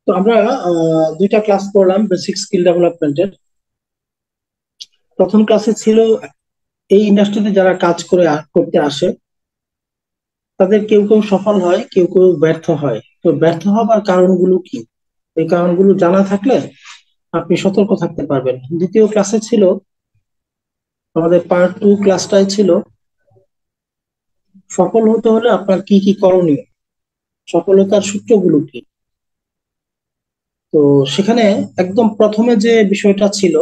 তো আমরা দুইটা ক্লাস করলাম বেসিক স্কিল ডেভেলপমেন্টের। প্রথম ক্লাসে ছিল এই ইন্ডাস্ট্রিতে যারা কাজ করতে আসে তাদের কেউ কেউ সফল হয়, কেউ কেউ ব্যর্থ হয়। তো ব্যর্থ হবার কারণগুলো কি, এই কারণগুলো জানা থাকলে আপনি সতর্ক থাকতে পারবেন। দ্বিতীয় ক্লাসে ছিল আমাদের পার্ট টু ক্লাসটাই ছিল সফল হতে হলে আপনার কি কি করণীয়, সফলতার সূত্রগুলো কি। তো সেখানে একদম প্রথমে যে বিষয়টা ছিল,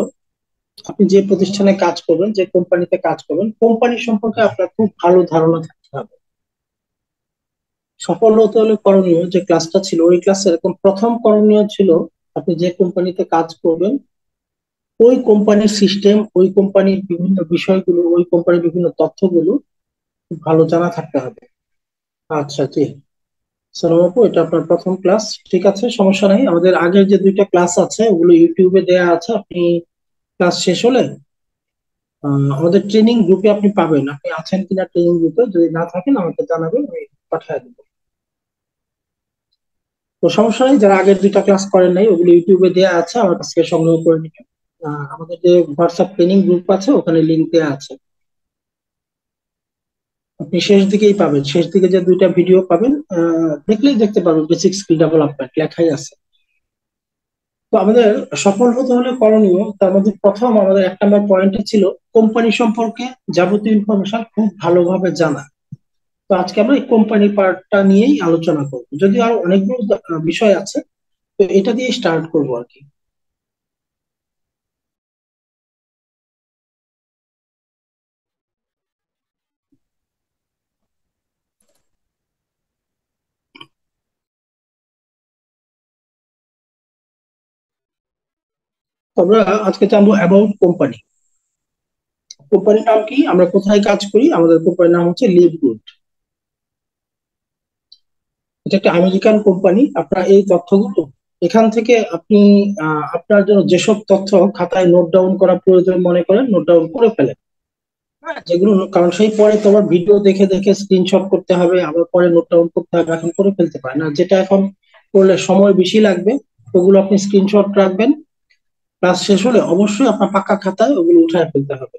আপনি যে প্রতিষ্ঠানে কাজ করবেন, যে কোম্পানিতে কাজ করবেন, কোম্পানি সম্পর্কে আপনার খুব ভালো ধারণা থাকতে হবে। সফল হতে হলে করণীয় যে ক্লাসটা ছিল, ওই ক্লাসের একদম প্রথম করণীয় ছিল আপনি যে কোম্পানিতে কাজ করবেন ওই কোম্পানির সিস্টেম, ওই কোম্পানির বিভিন্ন বিষয়গুলো, ওই কোম্পানির বিভিন্ন তথ্যগুলো খুব ভালো জানা থাকতে হবে। আচ্ছা, জি। সালাম আপু, এটা আপনার প্রথম ক্লাস। ঠিক আছে, সমস্যা নাই। আমাদের আগের যে দুইটা ক্লাস আছে ওগুলো ইউটিউবে দেয়া আছে। আপনি ক্লাস শেষ হলে আমাদের ট্রেনিং গ্রুপে আপনি পাবেন। আপনি আছেন কিনা ট্রেনিং গ্রুপে, যদি না থাকেন আমাকে জানাবেন, আমি পাঠিয়ে দেবো। তো সমস্যা নেই, যারা আগের দুইটা ক্লাস করেন নাই ওগুলো ইউটিউবে দেওয়া আছে, আমার কাছ থেকে সংগ্রহ করে নিবেন। আমাদের যে হোয়াটসঅ্যাপ ট্রেনিং গ্রুপ আছে ওখানে লিঙ্ক দেওয়া আছে। আপনি শেষ দিকেই পাবেন, শেষ দিকে যে দুইটা ভিডিও পাবেন, দেখলেই দেখতে পাবেন বেসিক স্কিল ডেভেলপমেন্ট লেখাই আছে। তো আমাদের সফল হতে হলে করণীয়, তার মধ্যে প্রথম আমাদের 1 নম্বর পয়েন্টে ছিল কোম্পানি সম্পর্কে যাবতীয় ইনফরমেশন খুব ভালোভাবে জানা। তো আজকে আমরা এই কোম্পানি পার্টটা নিয়েই আলোচনা করবো, যদিও আরো অনেকগুলো বিষয় আছে। তো এটা দিয়ে স্টার্ট করবো আর কি। তো আমরা আজকে জানবো অ্যাবাউট কোম্পানি। কোম্পানির নাম কি, আমরা কোথায় কাজ করি, আমাদের কোম্পানির নাম হচ্ছে লিভ গুড। এটা একটা আমেরিকান কোম্পানি। আপনার এই তথ্যগুলো এখান থেকে আপনি আপনার জন্য যেসব তথ্য খাতায় নোট ডাউন করা প্রয়োজন মনে করেন, নোট ডাউন করে ফেলেন। হ্যাঁ, যেগুলো কারণ সেই পরে তোমার ভিডিও দেখে দেখে স্ক্রিনশট করতে হবে, আবার পরে নোট ডাউন করতে হবে, এখন করে ফেলতে পারেন না। যেটা এখন করলে সময় বেশি লাগবে ওগুলো আপনি স্ক্রিনশট রাখবেন। ক্লাস শেষ হলে অবশ্যই আপনার পাকা খাতায় ওগুলো উঠায় ফেলতে হবে।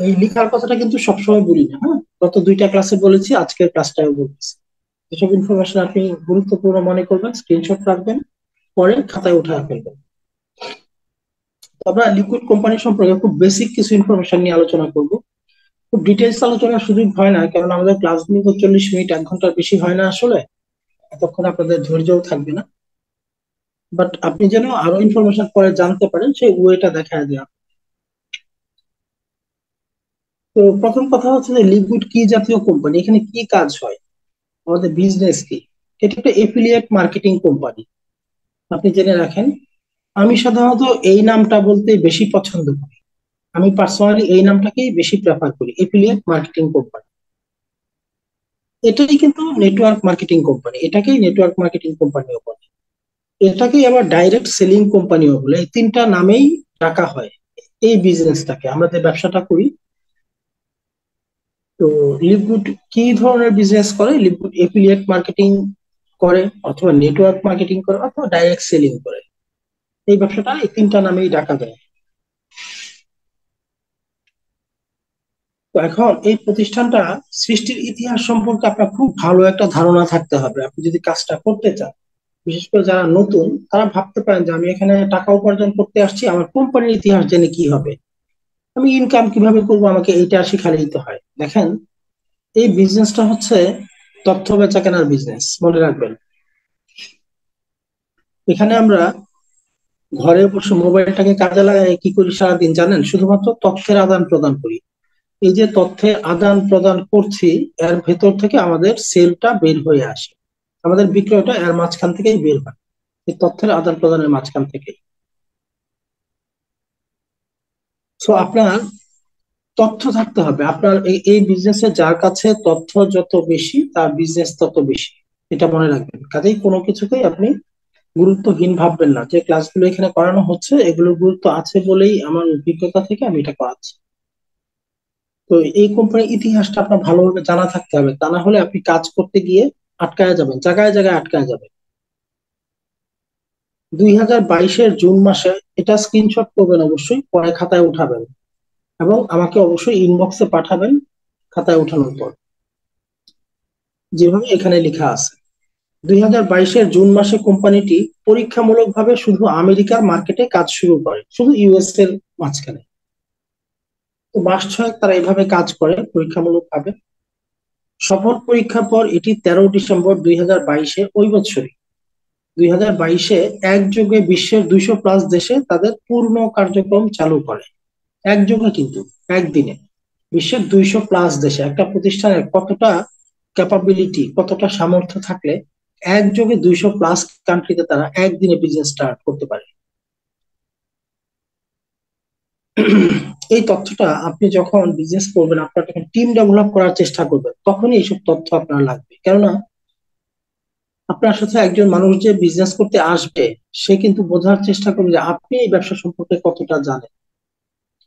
এই লেখার কথাটা কিন্তু সবসময় বলি না, হ্যাঁ, গত দুইটা ক্লাসে বলেছি, আজকের ক্লাসটাও বলতেছি। যেসব ইনফরমেশন আপনি গুরুত্বপূর্ণ মনে করবেন স্ক্রিনশট রাখবেন, পরে খাতায় উঠায় ফেলবেন। তো আমরা লিকুইড কোম্পানি সম্পর্কে খুব বেসিক কিছু ইনফরমেশন নিয়ে আলোচনা করব। খুব ডিটেলস আলোচনার সুযোগ হয় না, কারণ আমাদের ক্লাসগুলো তো 40 মিনিট 1 ঘন্টার বেশি হয় না আসলে। এতক্ষণ আপনাদের ধৈর্যও থাকবে না। বাট আপনি যেন আরো ইনফরমেশন পরে জানতে পারেন সেই ওয়েটা দেখা দেওয়া। তো প্রথম কথা হচ্ছে যে লিকুইড কি জাতীয় কোম্পানি, এখানে কি কাজ হয়, আমাদের বিজনেস কি। এটা একটা এফিলিয়েট মার্কেটিং কোম্পানি, আপনি জেনে রাখেন। আমি সাধারণত এই নামটা বলতে বেশি পছন্দ করি। আমি পার্সোনালি এই নামটাকেই বেশি প্রেফার করি, এফিলিয়েট মার্কেটিং কোম্পানি। এটাই কিন্তু নেটওয়ার্ক মার্কেটিং কোম্পানি, এটাকেই নেটওয়ার্ক মার্কেটিং কোম্পানিও বলে। এটাকেই আবার ডাইরেক্ট সেলিং কোম্পানিও বলে। এই তিনটা নামেই ডাকা হয় এই বিজনেসটাকে, আমরা যে ব্যবসাটা করি। তো লিভগুড কি ধরনের বিজনেস করে, লিভগুড এফিলিয়েট মার্কেটিং করে, অথবা নেটওয়ার্ক মার্কেটিং করে, অথবা ডাইরেক্ট সেলিং করে। এই ব্যবসাটা এই তিনটা নামেই ডাকা যায়। তো এখন এই প্রতিষ্ঠানটা সৃষ্টির ইতিহাস সম্পর্কে আপনার খুব ভালো একটা ধারণা থাকতে হবে আপনি যদি কাজটা করতে চান। বিশেষ করে যারা নতুন তারা ভাবতে পারেন যে আমি এখানে টাকা উপার্জন করতে আসছি, আমার কোম্পানির ইতিহাস জেনে কি হবে, আমি ইনকাম কিভাবে করবো, আমাকে এইটা শিখালেই তো হয়। দেখেন, এই বিজনেসটা হচ্ছে তথ্য বেচা কেনার বিজনেস, মনে রাখবেন। এখানে আমরা ঘরে বসে মোবাইলটাকে কাজে লাগাই কি করি সারাদিন জানেন, শুধুমাত্র তথ্যের আদান প্রদান করি। এই যে তথ্যের আদান প্রদান করছি, এর ভেতর থেকে আমাদের সেলটা বের হয়ে আসে, আমাদের বিক্রয়টা এর মাঝখান থেকেই বের হয়, এই তথ্যের আদান প্রদানের মাঝখান থেকে। সো আপনার তথ্য থাকতে হবে। আপনার এই বিজনেসে যার কাছে তথ্য যত বেশি তার বিজনেস তত বেশি, এটা মনে রাখবেন। কাজেই কোনো কিছুকেই আপনি গুরুত্বহীন ভাববেন না। যে ক্লাসগুলো এখানে করানো হচ্ছে এগুলোর গুরুত্ব আছে বলেই আমার অভিজ্ঞতা থেকে আমি এটা করাচ্ছি। তো এই কোম্পানির ইতিহাসটা আপনার ভালোভাবে জানা থাকতে হবে, তা না হলে আপনি কাজ করতে গিয়ে আটকায়া যাবেন, জায়গায় জায়গায় আটকায়া যাবেন। 2022-এর জুন মাসে, এটা স্ক্রিনশট করবেন, অবশ্যই পরে খাতায় উঠাবেন এবং আমাকে অবশ্যই ইনবক্সে পাঠাবেন খাতায় ওঠানোর পর, যেভাবে এখানে লেখা আছে। 2022-এর জুন মাসে কোম্পানিটি পরীক্ষামূলকভাবে শুধু আমেরিকার মার্কেটে কাজ শুরু করে, শুধু ইউএস এর মাঝখানে। তো মাস ছয়েক তারা এভাবে কাজ করে পরীক্ষামূলকভাবে। সফল পরীক্ষার পর এটি 13 ডিসেম্বর 2022-এ, ওই বছরই 2022-এ একযোগে বিশ্বের 200+ দেশে তাদের পূর্ণ কার্যক্রম চালু করে। একযোগে কিন্তু, একদিনে বিশ্বের 200+ দেশে একটা প্রতিষ্ঠানের কতটা ক্যাপাবিলিটি, কতটা সামর্থ্য থাকলে একযোগে 200+ কান্ট্রিতে তারা একদিনে বিজনেস স্টার্ট করতে পারে। এই তথ্যটা আপনি যখন বিজনেস করবেন, আপনার যখন টিম ডেভেলপ করার চেষ্টা করবেন, তখনই এইসব তথ্য আপনার লাগবে। কেননা আপনার সাথে একজন মানুষ যে বিজনেস করতে আসবে, সে কিন্তু বোঝার চেষ্টা করবে যে আপনি এই ব্যবসা সম্পর্কে কতটা জানেন,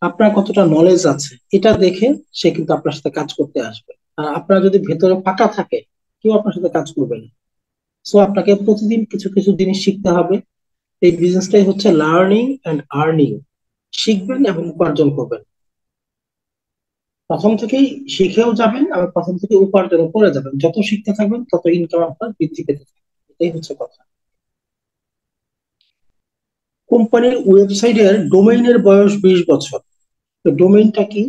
আপনার কতটা নলেজ আছে। এটা দেখে সে কিন্তু আপনার সাথে কাজ করতে আসবে। আর আপনার যদি ভেতরে ফাঁকা থাকে, কেউ আপনার সাথে কাজ করবে না। সো আপনাকে প্রতিদিন কিছু কিছু জিনিস শিখতে হবে। এই বিজনেসটাই হচ্ছে লার্নিং এন্ড আর্নিং। শিখবেন এবং উপার্জন করবেন। প্রথম থেকেই শিখেও যাবেন, আবার প্রথম থেকে উপার্জন করে যাবেন। যত শিখতে থাকবেন তত ইনকাম আপনার বৃদ্ধি পেতে থাকবে। এটাই হচ্ছে কথা। কোম্পানির ওয়েবসাইটের ডোমেইনের বয়স 20 বছর। তো ডোমেইনটা কি?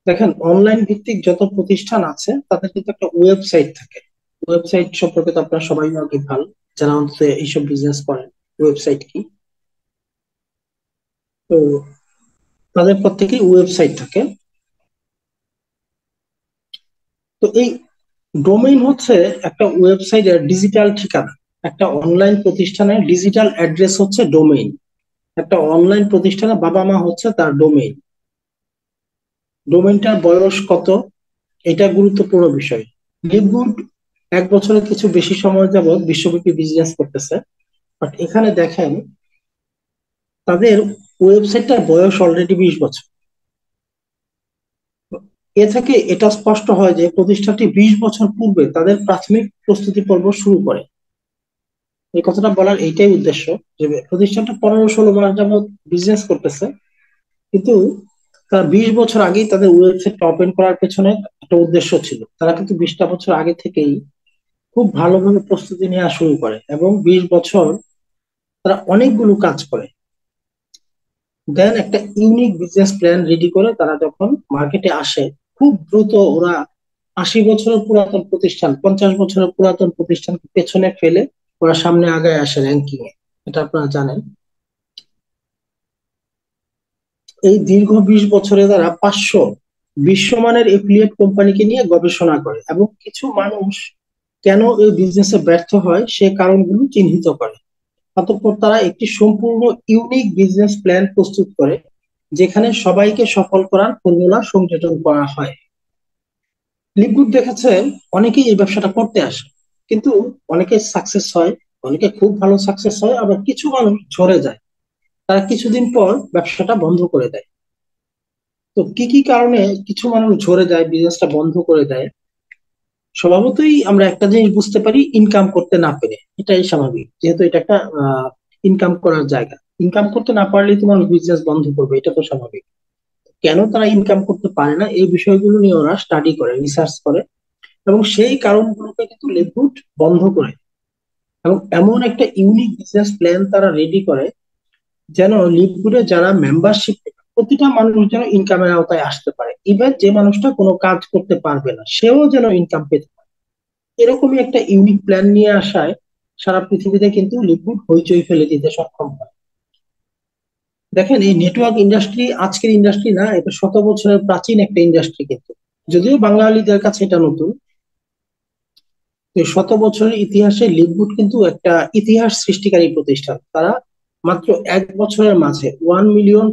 দেখেন, অনলাইন ভিত্তিক যত প্রতিষ্ঠান আছে তাদের কিন্তু একটা ওয়েবসাইট থাকে। ওয়েবসাইট সম্পর্কে তো আপনারা সবাই আগে ভালো, যারা অন্তত এইসব বিজনেস করেন। ওয়েবসাইট কি? তো তাদের প্রত্যেকেই ওয়েবসাইট থাকে। তো এই ডোমেইন হচ্ছে একটা ওয়েবসাইটের ডিজিটাল ঠিকানা। একটা অনলাইন প্রতিষ্ঠানের ডিজিটাল অ্যাড্রেস হচ্ছে ডোমেইন। একটা অনলাইন প্রতিষ্ঠানের বাবা মা হচ্ছে তার ডোমেইন। ডোমেইনটার বয়স কত, এটা গুরুত্বপূর্ণ বিষয়। লিভগুড 1 বছরের কিছু বেশি সময় যাবত বিশ্বব্যাপী বিজনেস করতেছে। বাট এখানে দেখেন, তাদের ওয়েবসাইটটার বয়স অলরেডি 20 বছর। এ থেকে এটা স্পষ্ট হয় যে প্রতিষ্ঠানটি 20 বছর পূর্বে তাদের প্রাথমিক প্রস্তুতি পর্ব শুরু করে। এই কথাটা বলার এইটাই উদ্দেশ্য যে প্রতিষ্ঠানটা 15-16 মাস যাবত বিজনেস করতেছে, কিন্তু তারা 20 বছর আগেই তাদের ওয়েবসাইটটা ওপেন করার পেছনে একটা উদ্দেশ্য ছিল। তারা কিন্তু 20টা বছর আগে থেকেই খুব ভালোভাবে প্রস্তুতি নেওয়া শুরু করে এবং 20 বছর তারা অনেকগুলো কাজ করে। দেন একটা ইউনিক বিজনেস প্ল্যান রেডি করে তারা যখন মার্কেটে আসে, খুব দ্রুত ওরা 80 বছরের পুরাতন প্রতিষ্ঠান, 50 বছরের পুরাতন প্রতিষ্ঠানকে পেছনে ফেলে ওরা সামনে আগায় আসে র্যাঙ্কিং এ। এটা আপনারা জানেন। এই দীর্ঘ 20 বছরে তারা 500 বিশ্বমানের এফিলিয়েট কোম্পানিকে নিয়ে গবেষণা করে এবং কিছু মানুষ কেন এই বিজনেসে ব্যর্থ হয় সে কারণগুলো চিহ্নিত করে। অতঃপর তারা একটি সম্পূর্ণ ইউনিক বিজনেস প্ল্যান প্রস্তুত করে, যেখানে সবাইকে সফল করার ফর্মুলা সংযোজন করা হয়। লিকুইড দেখেছেন, অনেকেই এই ব্যবসাটা করতে আসে, কিন্তু অনেকে সাকসেস হয়, অনেকে খুব ভালো সাকসেস হয়, আবার কিছু মানুষ ঝরে যায়। তারা কিছুদিন পর ব্যবসাটা বন্ধ করে দেয়। তো কি কি কারণে কিছু মানুষ ঝরে যায়, বিজনেসটা বন্ধ করে দেয়? স্বভাবতই আমরা একটা জিনিস বুঝতে পারি, ইনকাম করতে না পেরে। এটাই স্বাভাবিক, যেহেতু এটা একটা ইনকাম করার জায়গা। ইনকাম করতে না পারলেই তোমার বিজনেস বন্ধ করবে, এটা তো স্বাভাবিক। কেন তারা ইনকাম করতে পারে না, এই বিষয়গুলো নিয়ে ওরা স্টাডি করে, রিসার্চ করে এবং সেই কারণগুলোকে কিন্তু লেগুড বন্ধ করে এবং এমন একটা ইউনিক বিজনেস প্ল্যান তারা রেডি করে যেন লিভগুডে যারা মেম্বারশিপ, প্রতিটা মানুষ যেন ইনকামের আওতায় আসতে পারে। ইভেন যে মানুষটা কোনো কাজ করতে পারবে না, সেও যেন ইনকাম পেতে পারে। এরকমই একটা ইউনিক প্ল্যান নিয়ে আসায় সারা পৃথিবীতে কিন্তু লিকুইড হইচই ফেলে দিতে সক্ষম হয়। দেখেন, এই নেটওয়ার্ক ইন্ডাস্ট্রি আজকের ইন্ডাস্ট্রি না, এটা শত বছরের প্রাচীন একটা ইন্ডাস্ট্রি। কিন্তু যদিও বাঙালিদের কাছে এটা নতুন, এই শত বছরের ইতিহাসে লিকুইড কিন্তু একটা ইতিহাস সৃষ্টিকারী প্রতিষ্ঠান। তারা মাত্র 1 বছরের মাঝে 1 মিলিয়ন+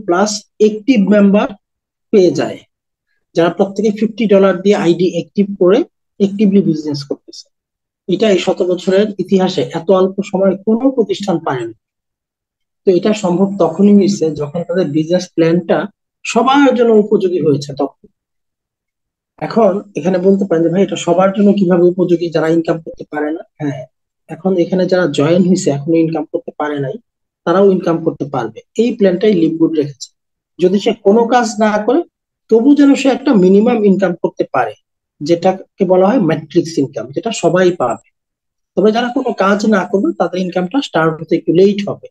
অ্যাক্টিভ মেম্বার পেয়ে যায়, যারা প্রত্যেকে $50 দিয়ে আইডি অ্যাক্টিভ করে অ্যাক্টিভলি বিজনেস করতেছে। এটা এই শত বছরের ইতিহাসে এত অল্প সময়ে কোনো প্রতিষ্ঠান পারেনি। তো এটা সম্ভব তখনই হয়েছে যখন তাদের বিজনেস প্ল্যানটা সবার জন্য উপযোগী হয়েছে তখন। এখন এখানে বলতে পারেন যে ভাই, এটা সবার জন্য কিভাবে উপযোগী, যারা ইনকাম করতে পারে না? হ্যাঁ, এখন এখানে যারা জয়েন হয়েছে এখনো ইনকাম করতে পারে নাই, তারাও ইনকাম করতে পারবে, এই প্ল্যানটাই লিভগুড রেখেছে। যদি সে কোনো কাজ না করে তবু যেন সে একটা মিনিমাম ইনকাম করতে পারে, যেটাকে বলা হয় ম্যাট্রিক্স ইনকাম, যেটা সবাই পাবে। তবে যারা কোনো কাজ না করবে তাদের ইনকামটা স্টার্ট হতে একটু লেট হবে,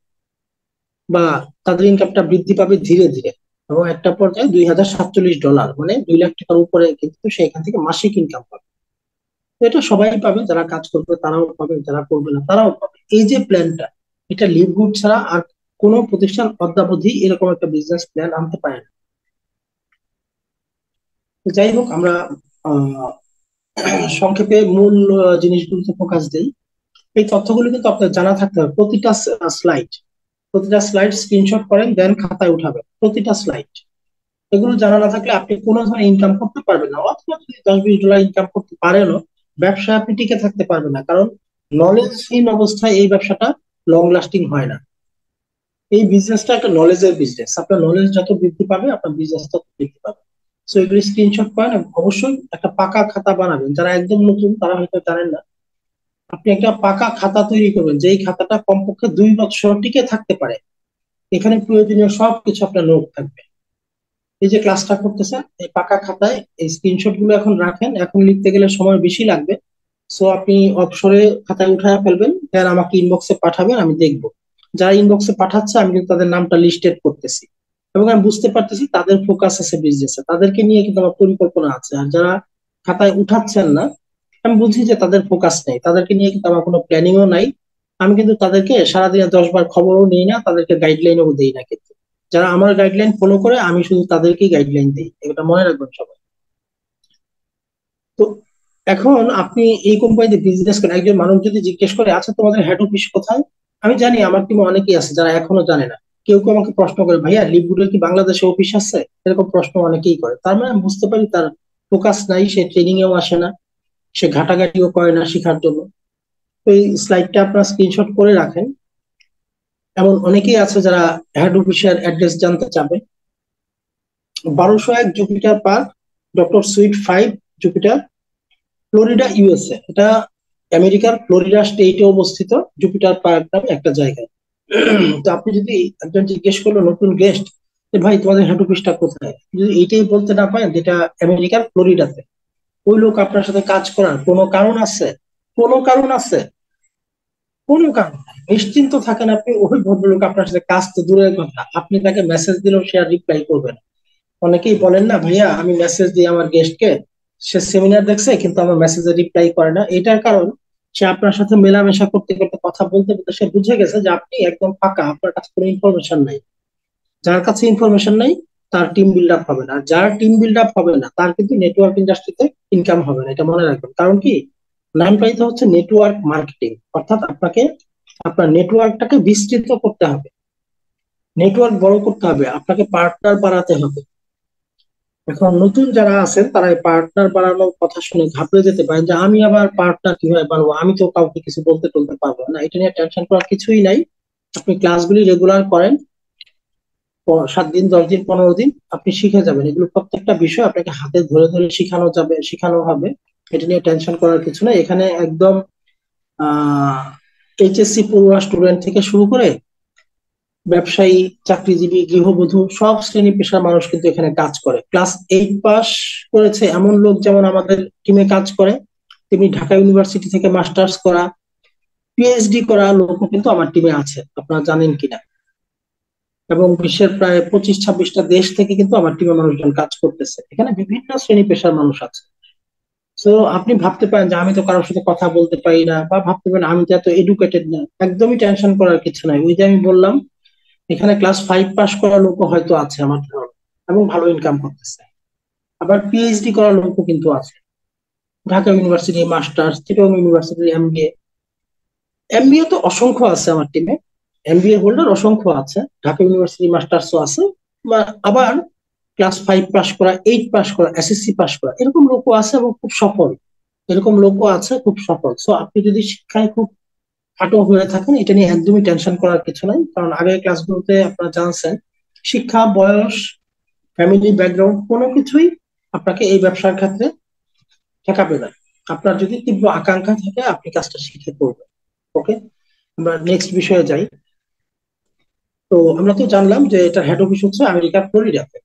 বা তাদের ইনকামটা বৃদ্ধি পাবে ধীরে ধীরে, এবং একটা পর্যায়ে $2047, মানে 2 লাখ টাকার উপরে কিন্তু সে এখান থেকে মাসিক ইনকাম পাবে। তো এটা সবাই পাবে, যারা কাজ করবে তারাও পাবে, যারা করবে না তারাও পাবে। এই যে প্ল্যানটা, এটা লিভগুড ছাড়া আর কোনো প্রতিষ্ঠান অদ্যাবধি এরকম একটা বিজনেস প্ল্যান আনতে পারে না। তো যাই হোক, আমরা আহ সংক্ষেপে মূল জিনিসগুলোতে ফোকাস দিই। এই তথ্যগুলো কিন্তু আপনার জানা থাকতে হবে। প্রতিটা স্লাইড স্ক্রিনশট করেন, দেন খাতায় উঠাবেন প্রতিটা স্লাইড। এগুলো জানা না থাকলে আপনি কোনো ধরনের ইনকাম করতে পারবেন না, অথবা যদি $10-20 ইনকাম করতে পারেনও, ব্যবসায় আপনি টিকে থাকতে পারবেন না, কারণ নলেজহীন অবস্থায় এই ব্যবসাটা লং লাস্টিং হয় না। এই বিজনেসটা একটা নলেজের বিজনেস, আপনার নলেজ যত বৃদ্ধি পাবে আপনার বিজনেস তত বৃদ্ধি পাবে। সো এগুলি স্ক্রিনশট করেন এবং অবশ্যই একটা পাকা খাতা বানাবেন। যারা একদম নতুন তারা হয়তো জানেন না, আপনি একটা পাকা খাতা তৈরি করবেন, যেই খাতাটা কমপক্ষে 2 বছর টিকে থাকতে পারে। এখানে প্রয়োজনীয় সবকিছু আপনার নোট থাকবে। এই যে ক্লাসটা করতেছেন, এই পাকা খাতায় এই স্ক্রিনশট গুলো এখন রাখেন, এখন লিখতে গেলে সময় বেশি লাগবে। সো আপনি অবসরে খাতায় উঠায় ফেলবেন, দেন আমাকে ইনবক্সে পাঠাবেন, আমি দেখবো। যারা ইনবক্সে পাঠাচ্ছে আমি কিন্তু তাদের নামটা লিস্টেড করতেছি, এবং আমি বুঝতে পারতেছি তাদের ফোকাস আছে বিজনেসে, তাদেরকে নিয়ে কিন্তু আমার পরিকল্পনা আছে। আর যারা খাতায় উঠাচ্ছেন না, আমি বুঝি যে তাদের ফোকাস নেই, তাদেরকে নিয়ে কিন্তু আমার কোনো প্ল্যানিংও নাই। আমি কিন্তু তাদেরকে সারাদিনে 10 বার খবরও নিই না, তাদেরকে গাইডলাইনও দিই না কিন্তু। যারা আমার গাইডলাইন ফলো করে আমি শুধু তাদেরকেই গাইডলাইন দিই, এটা মনে রাখবেন সবাই। তো এখন আপনি এই কোম্পানিতে বিজনেস করেন, একজন মানুষ যদি জিজ্ঞেস করে আচ্ছা তোমাদের হেড অফিস কোথায়, আমি জানি আমার টিমে অনেকেই আছে যারা এখনো জানে না। কেউ কেউ আমাকে প্রশ্ন করে, ভাইয়া লিভগুডের কি বাংলাদেশে অফিস আছে, এরকম প্রশ্ন অনেকেই করে। তার মানে আমি বুঝতে পারি তার ফোকাস নাই, সে ট্রেনিং এও আসে না, সে ঘাটাঘাটিও করে না শেখার জন্য। তো এই স্লাইডটা আপনারা স্ক্রিনশট করে রাখেন। এমন অনেকেই আছে যারা হেড অফিসের অ্যাড্রেস জানতে চাবে। 1201 Jupiter park, doctor sweet 5, Jupiter, Florida, USA. এটা আমেরিকার ফ্লোরিডা স্টেটে অবস্থিত, জুপিটার পার্ক নামে একটা জায়গায়। তো আপনি যদি একজন জিজ্ঞেস করলো নতুন গেস্ট, ভাই তোমাদের হেড অফিসটা কোথায়, যদি এইটাই বলতে না পারেন যেটা আমেরিকার ফ্লোরিডাতে, ওই লোক আপনার সাথে কাজ করার কোনো কারণ আছে? কোনো কারণ আছে? কোনো কারণ নাই। নিশ্চিন্ত থাকেন আপনি, ওই ভদ্রলোক আপনার সাথে কাজ তো দূরের কথা, আপনি তাকে মেসেজ দিলেও সে আর রিপ্লাই করবে না। অনেকেই বলেন না, ভাইয়া আমি মেসেজ দিই আমার গেস্টকে, সে সেমিনার দেখছে কিন্তু আমার মেসেজে রিপ্লাই করে না। এটার কারণ সে আপনার সাথে মেলামেশা করতে করতে কথা বলতে বলতে সে বুঝে গেছে যে আপনি একদম ফাঁকা, আপনার কাছে কোনো ইনফরমেশন নাই। যার কাছে ইনফরমেশন নাই তার টিম বিল্ড আপ হবে না, আর যার টিম বিল্ড আপ হবে না তার কিন্তু নেটওয়ার্ক ইন্ডাস্ট্রিতে ইনকাম হবে না, এটা মনে রাখবেন। কারণ কি, নামটাই তো হচ্ছে নেটওয়ার্ক মার্কেটিং, অর্থাৎ আপনাকে আপনার নেটওয়ার্কটাকে বিস্তৃত করতে হবে, নেটওয়ার্ক বড় করতে হবে, আপনাকে পার্টনার বাড়াতে হবে। এখন নতুন যারা আছেন তারা এই পার্টনার বাড়ানোর কথা শুনে ঘাবড়ে যেতে পারেন যে আমি আবার পার্টনার কিভাবে বাড়বো, আমি তো কাউকে কিছু বলতে টলতে পারবো না। এটা নিয়ে টেনশন করার কিছুই নাই। আপনি ক্লাসগুলি রেগুলার করেন, 7 দিন, 10 দিন, 15 দিন আপনি শিখে যাবেন। এগুলো প্রত্যেকটা বিষয় আপনাকে হাতে ধরে ধরে শিখানো যাবে, শিখানো হবে। এটা নিয়ে টেনশন করার কিছু নাই। এখানে একদম আহ এইচএসসি পড়ুয়া স্টুডেন্ট থেকে শুরু করে ব্যবসায়ী, চাকরিজীবী, গৃহবধূ, সব শ্রেণী পেশার মানুষ কিন্তু এখানে কাজ করে। ক্লাস 8 পাস করেছে এমন লোক যেমন আমাদের টিমে কাজ করে, তেমনি ঢাকা ইউনিভার্সিটি থেকে মাস্টার্স করা, পিএইচডি করা লোকও কিন্তু আমার টিমে আছে, আপনারা জানেন কিনা। এবং বিশ্বের প্রায় 25-26টা দেশ থেকে কিন্তু আমার টিমে মানুষজন কাজ করতেছে। এখানে বিভিন্ন শ্রেণী পেশার মানুষ আছে। তো আপনি ভাবতে পারেন যে আমি তো কারোর সাথে কথা বলতে পারি না, বা ভাবতে পারেন আমি তো এত এডুকেটেড না, একদমই টেনশন করার কিছু নাই। ওই যে আমি বললাম, এখানে ক্লাস 5 পাস করা লোকও হয়তো আছে আমার ধারণা, এবং ভালো ইনকাম করতেছে। আবার পিএইচডি করা লোকও কিন্তু আছে, Dhaka university masters, Chittagong university MBA. MBA তো অসংখ্য আছে আমার টিমে, এমবিএ হোল্ডার অসংখ্য আছে, ঢাকা ইউনিভার্সিটি মাস্টার্সও আছে। আবার ক্লাস 5 পাস করা, 8 পাস করা, এসএসসি পাস করা, এরকম লোকও আছে এবং খুব সফল। এরকম লোকও আছে খুব সফল। সো আপনি যদি শিক্ষায় খুব খাটো হয়ে থাকেন, এটা নিয়ে একদমই টেনশন করার কিছু নাই, কারণ আগের ক্লাসগুলোতে আপনারা জানছেন শিক্ষা, বয়স, ফ্যামিলি ব্যাকগ্রাউন্ড কোনো কিছুই আপনাকে এই ব্যবসার ক্ষেত্রে ঠেকাবে না। আপনার যদি তীব্র আকাঙ্ক্ষা থাকে আপনি কাজটা শিখে করবেন। ওকে, আমরা নেক্সট বিষয়ে যাই। তো আমরা তো জানলাম যে এটা হেড অফিস হচ্ছে আমেরিকার ফ্লোরিডাতে।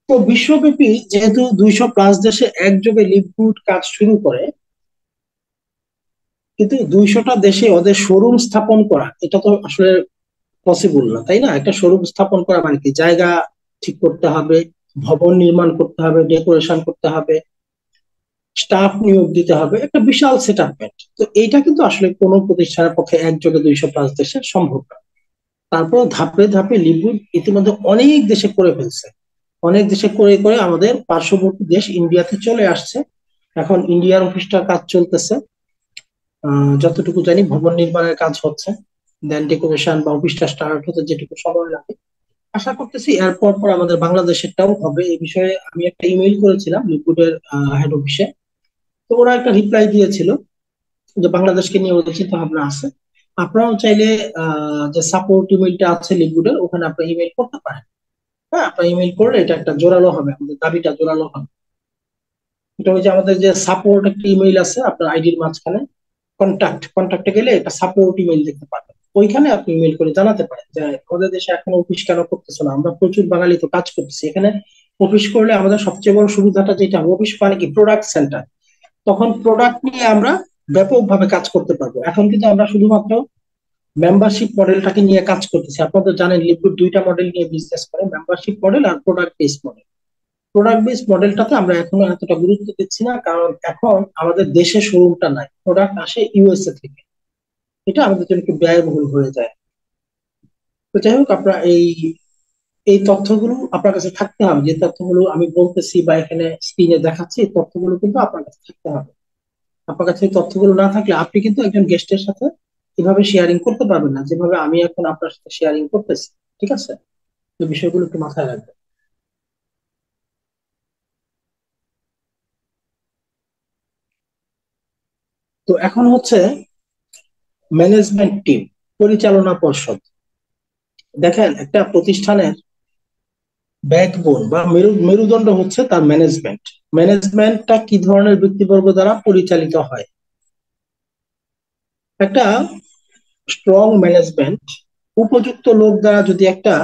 তো বিশ্বব্যাপী যেহেতু 200+ দেশে একযোগে লিভগুড কাজ শুরু করে, কিন্তু 200টা দেশে ওদের শোরুম স্থাপন করা এটা তো আসলে পসিবল না, তাই না? একটা শোরুম স্থাপন করা মানে কি, জায়গা ঠিক করতে হবে, ভবন নির্মাণ করতে হবে, ডেকোরেশন করতে হবে, স্টাফ নিয়োগ দিতে হবে, একটা বিশাল সেটআপমেন্ট। তো এইটা কিন্তু আসলে কোনো প্রতিষ্ঠানের পক্ষে একযোগে 200+ দেশে সম্ভব না। তারপর ধাপে ধাপে লিভগুড ইতিমধ্যে অনেক দেশে করে ফেলছে, অনেক দেশে করে করে আমাদের পার্শ্ববর্তী দেশ ইন্ডিয়াতে চলে আসছে। এখন ইন্ডিয়ার অফিসটার কাজ চলতেছে, যতটুকু জানি ভবন নির্মাণের কাজ হচ্ছে, দেন ডেকোরেশন বা অফিসটা স্টার্ট হতে যেটুকু সময় লাগে আশা করতেছি এরপর পর আমাদের বাংলাদেশেরটাও হবে। এই বিষয়ে আমি একটা ইমেল করেছিলাম লিকুডের হেড অফিসে। তো ওরা একটা রিপ্লাই দিয়েছিল যে বাংলাদেশকে নিয়ে ওদের চিন্তা ভাবনা আছে। আপনারাও চাইলে যে সাপোর্ট ইমেলটা আছে লিকুডের, ওখানে আপনার ইমেল করতে পারেন। হ্যাঁ, আপনার ইমেল করলে এটা একটা জোরালো হবে, আমাদের দাবিটা জোরালো হবে। এটা ওই যে আমাদের যে সাপোর্ট একটা ইমেল আছে আপনার আইডির মাঝখানে, কন্টাক্টে গেলে একটা সাপোর্ট ইমেল দেখতে পাবেন। ওইখানে আপনি ইমেল করে জানাতে পারেন যে আমাদের দেশে এখনো অফিস কেন করতেছে না, আমরা প্রচুর বাঙালি তো কাজ করতেছি এখানে। অফিস করলে আমাদের সবচেয়ে বড় সুবিধাটা যেটা, অফিস মানে কি প্রোডাক্ট সেন্টার, তখন প্রোডাক্ট নিয়ে আমরা ব্যাপকভাবে কাজ করতে পারবো। এখন কিন্তু আমরা শুধুমাত্র মেম্বারশিপ মডেলটাকে নিয়ে কাজ করতেছি। আপনারা তো জানেন লিকুইড দুইটা মডেল নিয়ে বিজনেস করে, মেম্বারশিপ মডেল আর product base model. Product base মডেলটাতে আমরা এখনো এতটা গুরুত্ব দিচ্ছি না, কারণ এখন আমাদের দেশে শোরুমটা নাই, প্রোডাক্ট আসে ইউএসএ থেকে, এটা আমাদের জন্য একটু ব্যয়বহুল হয়ে যায়। তো যাই হোক, আপনার এই এই তথ্যগুলো আপনার কাছে থাকতে হবে, যে তথ্যগুলো আমি বলতেছি বা এখানে স্ক্রিনে দেখাচ্ছি, এই তথ্যগুলো কিন্তু আপনার কাছে থাকতে হবে। আপনার কাছে এই তথ্যগুলো না থাকলে আপনি কিন্তু একজন গেস্টের সাথে এভাবে শেয়ারিং করতে পারবেন না, যেভাবে আমি এখন আপনার সাথে শেয়ারিং করতেছি। ঠিক আছে, তো বিষয়গুলো একটু মাথায় রাখবেন। তো এখন হচ্ছে ম্যানেজমেন্ট টিম, পরিচালনা পর্ষদ। দেখেন, একটা প্রতিষ্ঠানের ব্যাকবোন বা মেরুদণ্ড হচ্ছে তার ম্যানেজমেন্ট। ম্যানেজমেন্টটা কি ধরনের ব্যক্তিবর্গ দ্বারা পরিচালিত হয়? একটা স্ট্রং ম্যানেজমেন্ট, উপযুক্ত লোক দ্বারা যদি একটা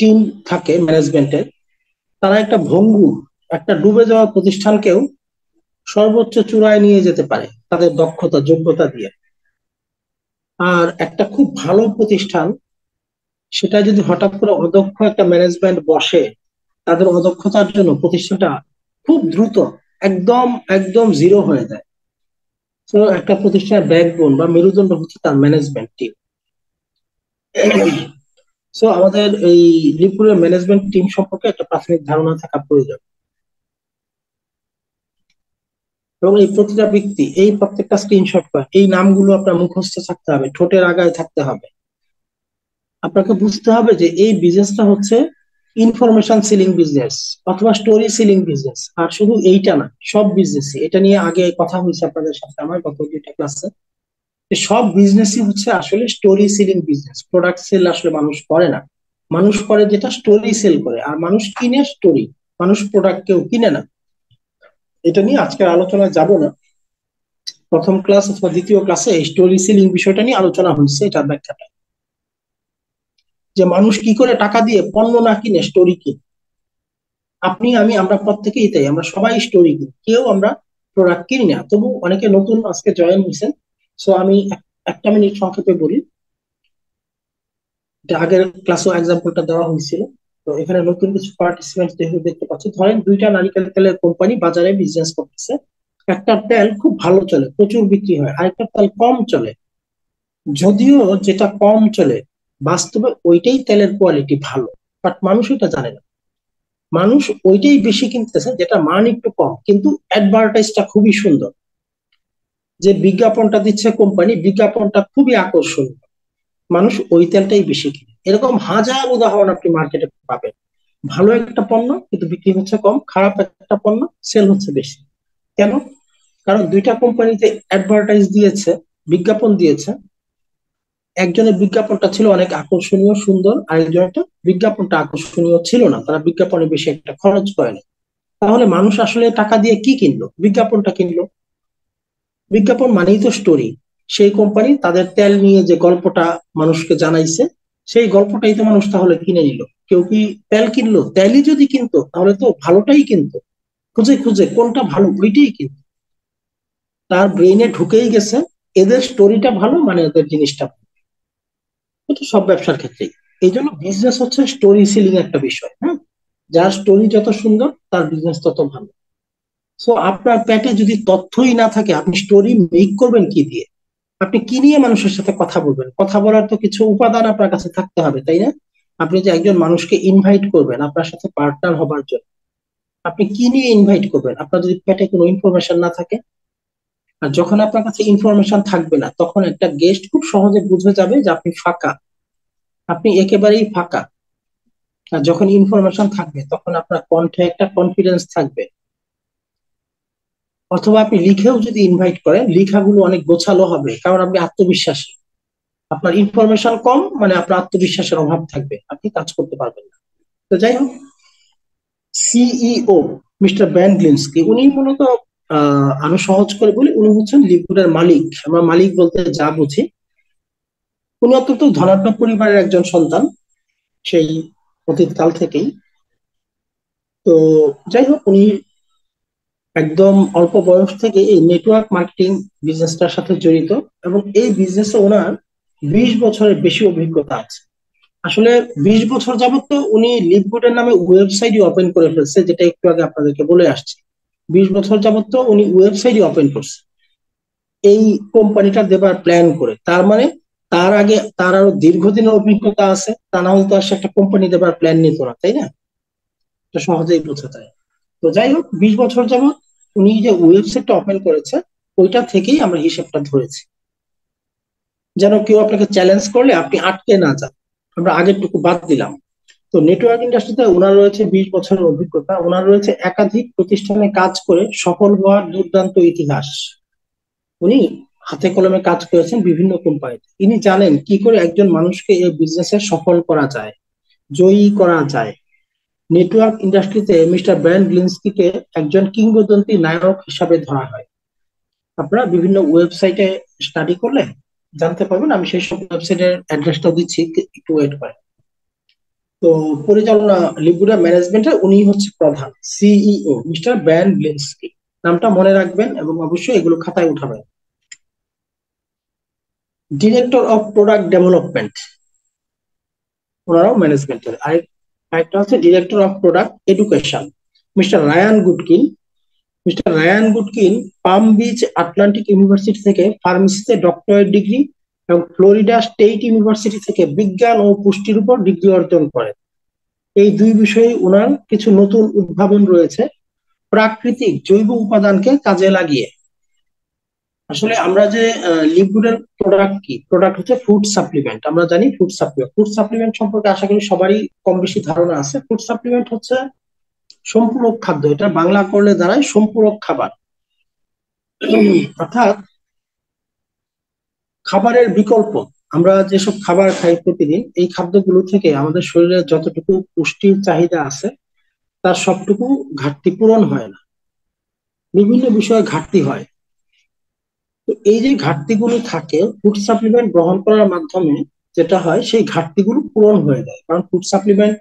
টিম থাকে ম্যানেজমেন্টের, তারা একটা ভঙ্গুর, একটা ডুবে যাওয়া প্রতিষ্ঠানকেও সর্বোচ্চ চূড়ায় নিয়ে যেতে পারে তাদের দক্ষতা যোগ্যতা দিয়ে। আর একটা খুব ভালো প্রতিষ্ঠান, সেটা যদি হঠাৎ করে অদক্ষ একটা ম্যানেজমেন্ট বসে, তাদের অদক্ষতার জন্য প্রতিষ্ঠানটা খুব দ্রুত একদম একদম জিরো হয়ে যায়। তো একটা প্রতিষ্ঠানের ব্যাকবোন বা মেরুদণ্ড হচ্ছে তার ম্যানেজমেন্ট টিম। সো আমাদের এই লিপুরের ম্যানেজমেন্ট টিম সম্পর্কে একটা প্রাথমিক ধারণা থাকা প্রয়োজন। এবং এই প্রতিটা ব্যক্তি, এই প্রত্যেকটা স্ক্রিনশট বা এই নামগুলো আপনার মুখস্থ থাকতে হবে, ঠোঁটের আগায় থাকতে হবে। আপনাকে বুঝতে হবে যে এই বিজনেসটা হচ্ছে ইনফরমেশন সিলিং বিজনেস অথবা স্টোরি সিলিং বিজনেস। আর শুধু এইটা না, সব বিজনেস, এটা নিয়ে আগে কথা হয়েছে আপনাদের সাথে আমার গত দুইটা ক্লাসে, যে সব বিজনেসই হচ্ছে আসলে story selling business. Product sale আসলে মানুষ করে না, মানুষ করে যেটা স্টোরি সেল করে, আর মানুষ কিনে স্টোরি, মানুষ প্রোডাক্ট কেউ কিনে না। এটা নিয়ে আজকের আলোচনায় যাব না, প্রথম ক্লাস অথবা দ্বিতীয় ক্লাসে এই স্টোরি সেলিং বিষয়টা নিয়ে আলোচনা হয়েছে, এটার ব্যাখ্যাটা, যে মানুষ কি করে টাকা দিয়ে পণ্য না কিনে স্টোরি কিনে। আপনি আমি আমরা প্রত্যেকেই তাই, আমরা সবাই স্টোরি কিনি, কেউ আমরা প্রোডাক্ট কিনি না। তবু অনেকে নতুন আজকে জয়েন হয়েছেন, সো আমি একটা মিনিট সংক্ষেপে বলি। এটা আগের ক্লাসেও এক্সাম্পলটা দেওয়া হয়েছিল। তো এখানে নতুন কিছু পার্টিসিপেন্ট যেহেতু দেখতে পাচ্ছি, ধরেন দুইটা নারিকেল তেলের কোম্পানি বাজারে বিজনেস করতেছে। একটা তেল খুব ভালো চলে, প্রচুর বিক্রি হয়, আরেকটা তেল কম চলে। যদিও যেটা কম চলে, বাস্তবে ওইটাই তেলের কোয়ালিটি ভালো, বাট মানুষ এটা জানে না। মানুষ ওইটাই বেশি কিনতেছে যেটা মান একটু কম, কিন্তু অ্যাডভার্টাইজটা খুবই সুন্দর, যে বিজ্ঞাপনটা দিচ্ছে কোম্পানি, বিজ্ঞাপনটা খুবই আকর্ষণীয়, মানুষ ওই তেলটাই বেশি কিনে। এরকম হাজার উদাহরণ আপনি মার্কেটে পাবেন। ভালো একটা পণ্য কিন্তু বিক্রি হচ্ছে কম, খারাপ একটা পণ্য সেল হচ্ছে বেশি। কেন? কারণ দুইটা কোম্পানিতে অ্যাডভার্টাইজ দিয়েছে, বিজ্ঞাপন দিয়েছে। একজনের বিজ্ঞাপনটা ছিল অনেক আকর্ষণীয় সুন্দর, আরেকজনের বিজ্ঞাপনটা আকর্ষণীয় ছিল না, তারা বিজ্ঞাপনে বেশি একটা খরচ করেনি। তাহলে মানুষ আসলে টাকা দিয়ে কি কিনলো? বিজ্ঞাপনটা কিনলো। বিজ্ঞাপন মানেই তো স্টোরি। সেই কোম্পানি তাদের তেল নিয়ে যে গল্পটা মানুষকে জানাইছে, সেই গল্পটাই তো মানুষ তাহলে কিনে নিল। কেউ কি তেল কিনলো? তেলই যদি কিনতো তাহলে তো ভালোটাই কিনতো, খুঁজে খুঁজে কোনটা ভালো ওইটাই কিনতো। তার ব্রেইনে ঢুকেই গেছে এদের স্টোরিটা ভালো মানে এদের জিনিসটা ভালো। এটা সব ব্যবসার ক্ষেত্রেই। এই জন্য বিজনেস হচ্ছে স্টোরি সিলিং একটা বিষয়, হ্যাঁ। যার স্টোরি যত সুন্দর তার বিজনেস তত ভালো। সো আপনার পেটে যদি তথ্যই না থাকে, আপনি স্টোরি মেক করবেন কি দিয়ে? আপনি কি নিয়ে মানুষের সাথে কথা বলবেন? কথা বলার তো কিছু উপাদান আপনার কাছে থাকতে হবে, তাই না? আপনি যে একজন মানুষকে ইনভাইট করবেন আপনার সাথে পার্টনার হবার জন্য, আপনি কি নিয়ে ইনভাইট করবেন? আপনার যদি পেটে কোনো ইনফরমেশন না থাকে, আর যখন আপনার কাছে ইনফরমেশন থাকবে না, তখন একটা গেস্ট খুব সহজে বুঝে যাবে যে আপনি ফাঁকা, আপনি একেবারেই ফাঁকা। আর যখন ইনফরমেশন থাকবে তখন আপনার কণ্ঠে একটা কনফিডেন্স থাকবে। অথবা আপনি লিখেও যদি ইনভাইট করেন, লেখাগুলো অনেক গোছালো হবে, কারণ আপনি আত্মবিশ্বাসী। আপনার ইনফরমেশন কম মানে আপনার আত্মবিশ্বাসের অভাব থাকবে, আপনি কাজ করতে পারবেন না। তো যাই হোক, সিইও মিস্টার ব্যান গ্লিন্সকি উনি মূলত, আরো সহজ করে বলি, উনি হচ্ছেন লিকুডের মালিক। আমরা মালিক বলতে যা বুঝি, উনি অত্যন্ত ধনাঢ্য পরিবারের একজন সন্তান, সেই অতীতকাল থেকেই। তো যাই হোক, উনি একদম অল্প বয়স থেকে এই নেটওয়ার্ক মার্কেটিং বিজনেসটার সাথে জড়িত, এবং এই বিজনেসে ওনার 20 বছরের বেশি অভিজ্ঞতা আছে। আসলে 20 বছর যাবত তো উনি লিভগুডের নামে ওয়েবসাইটই ওপেন করে ফেলছে, যেটা একটু আগে আপনাদেরকে বলে আসছি। 20 বছর যাবত তো উনি ওয়েবসাইটই ওপেন করছে এই কোম্পানিটা দেবার প্ল্যান করে। তার মানে তার আগে তার আরো দীর্ঘদিনের অভিজ্ঞতা আছে, তা না হলে তো আর সে একটা কোম্পানি দেবার প্ল্যান নিত না, তাই না? এটা সহজেই বোঝা যায়। তো যাই হোক, 20 বছর যাবত উনি যে ওয়েবসাইটটা ওপেন করেছে, ওইটা থেকেই আমরা হিসেবটা ধরেছি, যেন কেউ আপনাকে চ্যালেঞ্জ করলে আপনি আটকে না যান। আমরা আগেরটুকু বাদ দিলাম। তো নেটওয়ার্ক ইন্ডাস্ট্রিতে ওনার রয়েছে 20 বছরের অভিজ্ঞতা, ওনার রয়েছে একাধিক প্রতিষ্ঠানে কাজ করে সফল হওয়ার দুর্দান্ত ইতিহাস। উনি হাতে কলমে কাজ করেছেন বিভিন্ন কোম্পানিতে। ইনি জানেন কি করে একজন মানুষকে এই বিজনেসে সফল করা যায়, জয়ী করা যায়। নেটওয়ার্ক ইন্ডাস্ট্রিতে মিস্টার ব্র্যান্ড গ্লিন্সকিকে একজন কিংবদন্তি নায়ক হিসাবে ধরা হয়। আপনারা বিভিন্ন ওয়েবসাইটে স্টাডি করলে জানতে পারবেন, আমি সেই সব ওয়েবসাইটের অ্যাড্রেসটা দিচ্ছি, একটু ওয়েট করেন। তো পরিচালনা, লিবুরা ম্যানেজমেন্টের উনি হচ্ছে প্রধান, সিইও মিস্টার ব্যান ব্লিন্সকি। নামটা মনে রাখবেন এবং অবশ্যই এগুলো খাতায় উঠাবেন। ডিরেক্টর অফ প্রোডাক্ট ডেভেলপমেন্ট, ওনারাও ম্যানেজমেন্টের। আরেকটা হচ্ছে director of product education, mister Ryan Goodkin. Mister Ryan Goodkin Palm Beach Atlantic University থেকে ফার্মেসিতে ডক্টরেট ডিগ্রি এবং ফ্লোরিডা স্টেট ইউনিভার্সিটি থেকে বিজ্ঞান ও পুষ্টির উপর ডিগ্রি অর্জন করেন। এই দুই বিষয়ে ওনার কিছু নতুন উদ্ভাবন রয়েছে, প্রাকৃতিক জৈব উপাদানকে কাজে লাগিয়ে। আসলে আমরা যে লিকুইডের প্রোডাক্ট, কি প্রোডাক্ট হচ্ছে ফুড সাপ্লিমেন্ট। আমরা জানি ফুড সাপ্লিমেন্ট সম্পর্কে আশা করি সবারই কম বেশি ধারণা আছে। ফুড সাপ্লিমেন্ট হচ্ছে সম্পূরক খাদ্য, এটা বাংলা করলে দাঁড়ায় সম্পূরক খাবার। অর্থাৎ খাবারের বিকল্প। আমরা যেসব খাবার খাই প্রতিদিন, এই খাদ্যগুলো থেকে আমাদের শরীরে যতটুকু পুষ্টির চাহিদা আছে তার সবটুকু ঘাটতি পূরণ হয় না, বিভিন্ন বিষয়ে ঘাটতি হয়। তো এই যে ঘাটতিগুলো থাকে, ফুড সাপ্লিমেন্ট গ্রহণ করার মাধ্যমে যেটা হয়, সেই ঘাটতিগুলো পূরণ হয়ে যায়। কারণ ফুড সাপ্লিমেন্ট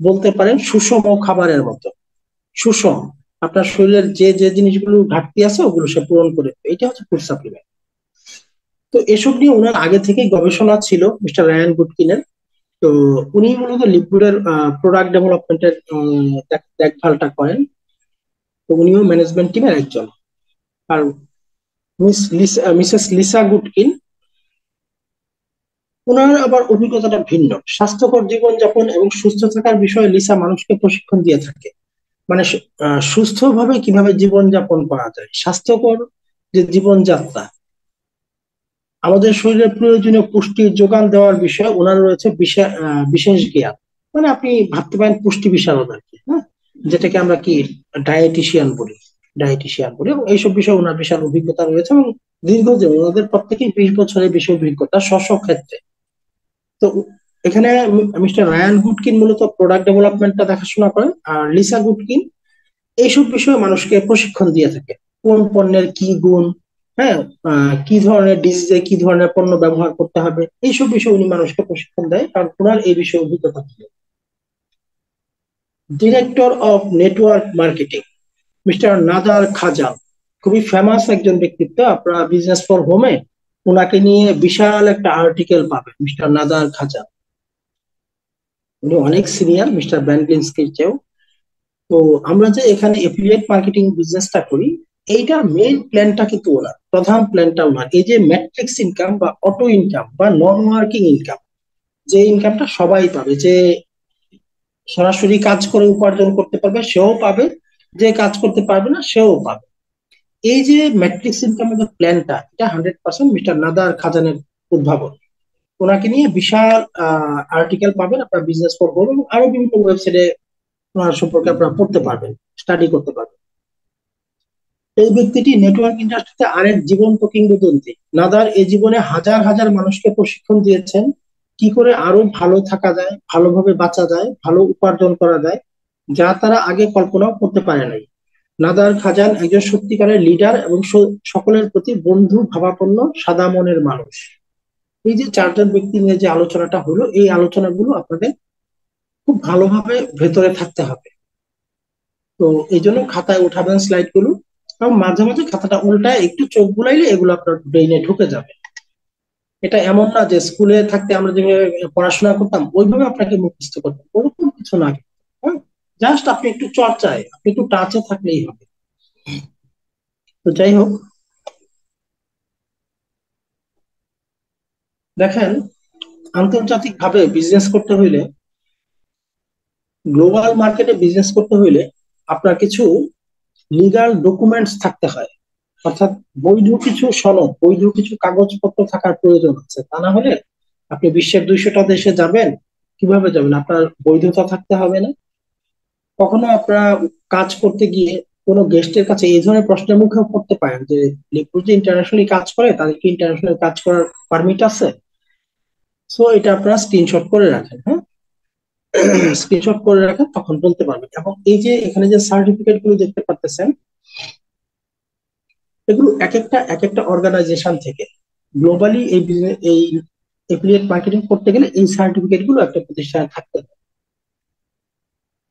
বলতে পারেন সুষম খাবারের মতো, সুষম। আপনার শরীরের যে যে জিনিসগুলো ঘাটতি আছে ওগুলো সে পূরণ করে দেবে। এটা হচ্ছে ফুড সাপ্লিমেন্ট। তো এসব নিয়ে ওনার আগে থেকেই গবেষণা ছিল মিস্টার রায়ান গুডকিনের। তো উনি মূলত লিকুইডের প্রোডাক্ট ডেভেলপমেন্টের দেখভালটা করেন। তো উনিও ম্যানেজমেন্ট টিমের একজন। আর মিসেস লিসা গুডকিন, ওনার আবার অভিজ্ঞতাটা ভিন্ন। স্বাস্থ্যকর জীবনযাপন এবং সুস্থ থাকার বিষয়ে লিসা মানুষকে প্রশিক্ষণ দিয়ে থাকে। মানে সুস্থভাবে কিভাবে জীবনযাপন করা যায়, স্বাস্থ্যকর যে জীবনযাত্রা, আমাদের শরীরের প্রয়োজনীয় পুষ্টির যোগান দেওয়ার বিষয়ে ওনার রয়েছে বিশেষ জ্ঞান। মানে আপনি ভাবতে পারেন পুষ্টি বিশারদ আর কি, হ্যাঁ, যেটাকে আমরা কি ডায়েটিশিয়ান বলি এবং এইসব বিষয়ে ওনার বিশাল অভিজ্ঞতা রয়েছে, এবং দীর্ঘদিন ওনাদের প্রত্যেকেই 20 বছরের বেশি অভিজ্ঞতা স্ব ক্ষেত্রে। তো এখানে মিস্টার রায়ান গুডকিন মূলত প্রোডাক্ট ডেভেলপমেন্টটা দেখাশোনা করেন, আর লিসা গুডকিন এইসব বিষয়ে মানুষকে প্রশিক্ষণ দিয়ে থাকে। কোন পণ্যের কি গুণ, হ্যাঁ, কি ধরনের ডিজিজে কি ধরনের পণ্য ব্যবহার করতে হবে এইসব বিষয়ে উনি মানুষকে প্রশিক্ষণ দেয়, কারণ ওনার এই বিষয়ে অভিজ্ঞতা ছিল। Director of network marketing mister Nader Khazan, খুবই ফেমাস একজন ব্যক্তিত্ব। আপনারা বিজনেস ফর হোমে ওনাকে নিয়ে বিশাল একটা আর্টিকেল পাবেন, মিস্টার নাদার খাজান। উনি অনেক সিনিয়র মিস্টার ব্যানক্লিন্সকির চেয়েও। তো আমরা যে এখানে এফিলিয়েট মার্কেটিং বিজনেসটা করি, এইটার মেইন প্ল্যানটা কিন্তু ওনার, প্রধান প্ল্যানটা ওনার। এই যে ম্যাট্রিক্স ইনকাম বা অটো ইনকাম বা নন ওয়ার্কিং ইনকাম, যে ইনকামটা সবাই পাবে, যে সরাসরি কাজ করে উপার্জন করতে পারবে সেও পাবে, যে কাজ করতে পারবে না সেও পাবে। এই যে ম্যাট্রিক্স ইনকামের যে প্ল্যানটা, এটা 100% মিস্টার নাদার খাজানের উদ্ভাবন। ওনাকে নিয়ে বিশাল আর্টিকেল পাবেন আপনার বিজনেস ফর হোম, এবং আরো বিভিন্ন ওয়েবসাইটে ওনার সম্পর্কে আপনারা পড়তে পারবেন, স্টাডি করতে পারবেন। এই ব্যক্তিটি নেটওয়ার্ক ইন্ডাস্ট্রিতে আরেক জীবন্ত কিংবদন্তি। নাদার এই জীবনে হাজার হাজার মানুষকে প্রশিক্ষণ দিয়েছেন কি করে আরো ভালো থাকা যায়, ভালোভাবে বাঁচা যায়, ভালো উপার্জন করা যায়, যা তারা আগে কল্পনাও করতে পারে নাই। নাদার খাজান একজন সত্যিকারের লিডার এবং সকলের প্রতি বন্ধু ভাবাপন্ন সাদা মনের মানুষ। এই যে চারজন ব্যক্তি নিয়ে যে আলোচনাটা হলো, এই আলোচনাগুলো আপনাদের খুব ভালোভাবে ভেতরে থাকতে হবে। তো এই জন্য খাতায় উঠাবেন স্লাইড গুলো, এবং মাঝে মাঝে খাতাটা উল্টায় একটু চোখ বুলাইলে এগুলো আপনার ব্রেইনে ঢুকে যাবে। এটা এমন না যে স্কুলে থাকতে আমরা যেভাবে পড়াশোনা করতাম ওইভাবে আপনাকে মুখস্থ করতে হবে, ওরকম কিছু না। হ্যাঁ, জাস্ট আপনি একটু চর্চায়, আপনি একটু টাচে থাকলেই হবে। তো যাই হোক, দেখেন, আন্তর্জাতিক ভাবে বিজনেস করতে হইলে, গ্লোবাল মার্কেটে বিজনেস করতে হইলে আপনার কিছু লিগাল ডকুমেন্টস থাকতে হয়। অর্থাৎ বৈধ কিছু সনদ, বৈধ কিছু কাগজপত্র থাকার প্রয়োজন আছে। তা না হলে আপনি বিশ্বের 200টা দেশে যাবেন, কিভাবে যাবেন? আপনার বৈধতা থাকতে হবে না? কখনো আপনারা কাজ করতে গিয়ে কোনো গেস্টের কাছে এই ধরনের প্রশ্নের মুখে পড়তে পারেন যে লিকুইড যে ইন্টারন্যাশনালি কাজ করে তাদের কি ইন্টারন্যাশনাল কাজ করার পারমিট আছে? সো এটা আপনারা স্ক্রিনশট করে রাখেন, হ্যাঁ, স্ক্রিনশট করে রাখেন, তখন বলতে পারবেন। এবং এই যে এখানে যে সার্টিফিকেট গুলো দেখতে পাচ্ছেন, এগুলো এক একটা অর্গানাইজেশন থেকে গ্লোবালি এই এই এফিলিয়েট মার্কেটিং করতে গেলে এই সার্টিফিকেট গুলো একটা প্রতিষ্ঠানে থাকতে হবে।